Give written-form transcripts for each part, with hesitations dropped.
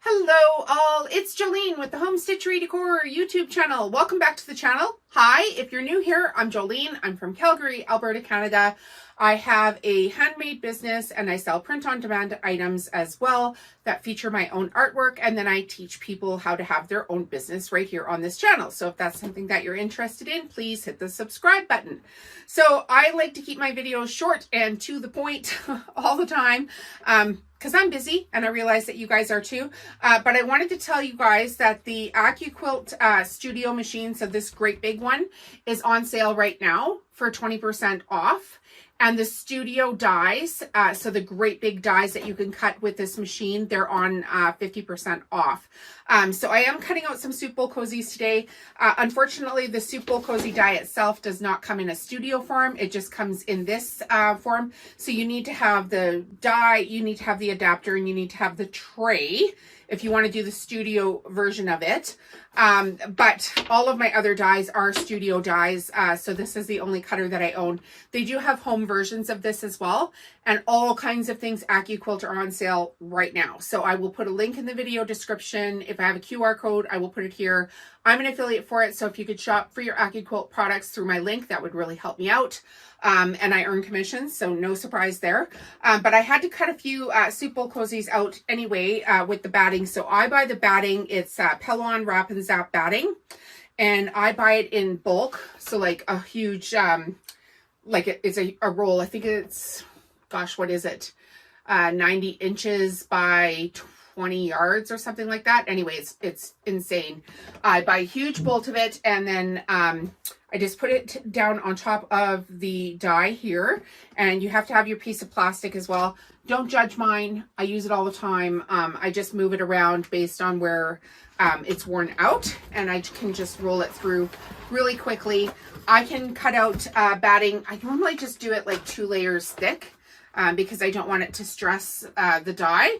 Hello all, it's Jolene with the Home Stitchery Decor YouTube channel. Welcome back to the channel. Hi, if you're new here, I'm Jolene. I'm from Calgary, Alberta, Canada. I have a handmade business and I sell print-on-demand items as well that feature my own artwork, and then I teach people how to have their own business right here on this channel. So if that's something that you're interested in, please hit the subscribe button. So I like to keep my videos short and to the point all the time because I'm busy and I realize that you guys are too. But I wanted to tell you guys that the Accuquilt studio machine, so this great big one, is on sale right now for 20% off. And the studio dies, so the great big dies that you can cut with this machine, they're on 50% off. So I am cutting out some soup bowl cozies today. Unfortunately, the soup bowl cozy die itself does not come in a studio form. It just comes in this form. So you need to have the die, you need to have the adapter, and you need to have the tray if you want to do the studio version of it. But all of my other dies are studio dies. So this is the only cutter that I own. They do have home versions of this as well. And all kinds of things Accuquilt are on sale right now. So I will put a link in the video description. If I have a QR code, I will put it here. I'm an affiliate for it. So if you could shop for your Accuquilt products through my link, that would really help me out. And I earn commissions, so no surprise there. But I had to cut a few soup bowl cozies out anyway with the batting. So I buy the batting. It's Pellon Wrap and Zap batting. And I buy it in bulk. So like a huge, it's a roll. I think it's, gosh, what is it? 90 inches by 20 yards or something like that. Anyway, it's insane. I buy a huge bolt of it, and then I just put it down on top of the die here, and you have to have your piece of plastic as well. Don't judge mine. I use it all the time. I just move it around based on where it's worn out, and I can just roll it through really quickly. I can cut out batting. I normally just do it like 2 layers thick because I don't want it to stress the die.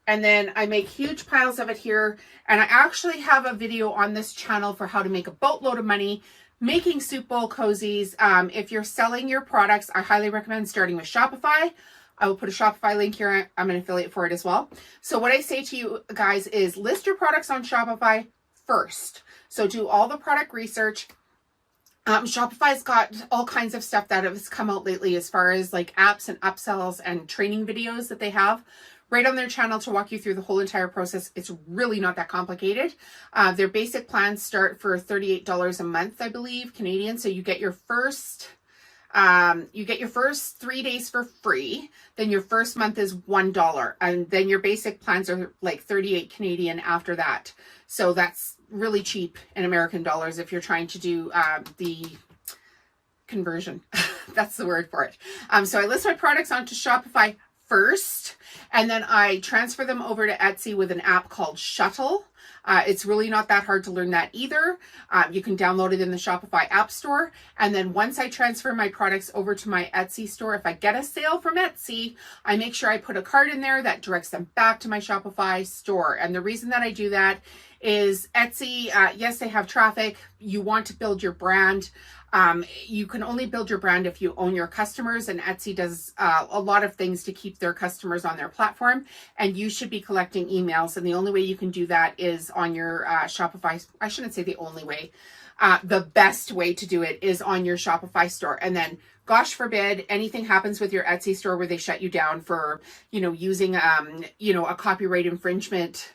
And then I make huge piles of it here. And I actually have a video on this channel for how to make a boatload of money making soup bowl cozies. If you're selling your products, I highly recommend starting with Shopify. I will put a Shopify link here. I'm an affiliate for it as well. So what I say to you guys is list your products on Shopify first. So do all the product research. Shopify's got all kinds of stuff that has come out lately as far as like apps and upsells and training videos that they have right on their channel to walk you through the whole entire process. It's really not that complicated. Their basic plans start for $38 a month, I believe, Canadian. So you get your first 3 days for free. Then your first month is $1. And then your basic plans are like 38 Canadian after that. So that's really cheap in American dollars if you're trying to do the conversion. That's the word for it. So I list my products onto Shopify first, and then I transfer them over to Etsy with an app called Shuttle. It's really not that hard to learn that either. You can download it in the Shopify App Store. And then once I transfer my products over to my Etsy store, if I get a sale from Etsy, I make sure I put a card in there that directs them back to my Shopify store. And the reason that I do that is Etsy, yes, they have traffic. You want to build your brand. You can only build your brand if you own your customers, and Etsy does a lot of things to keep their customers on their platform, and you should be collecting emails, and the only way you can do that is on your Shopify. I shouldn't say the only way. The best way to do it is on your Shopify store. And then, gosh forbid, anything happens with your Etsy store where they shut you down for, using, a copyright infringement,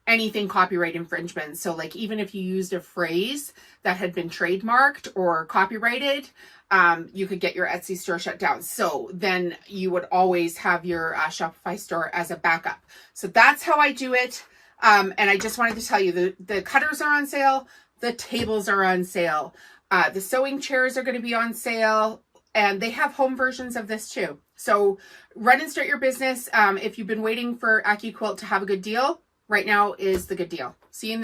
anything copyright infringement. So like even if you used a phrase that had been trademarked or copyrighted, you could get your Etsy store shut down. So then you would always have your Shopify store as a backup. So that's how I do it. And I just wanted to tell you the cutters are on sale. The tables are on sale. The sewing chairs are going to be on sale. And they have home versions of this too. So run and start your business. If you've been waiting for Accuquilt to have a good deal, right now is the good deal. See you in the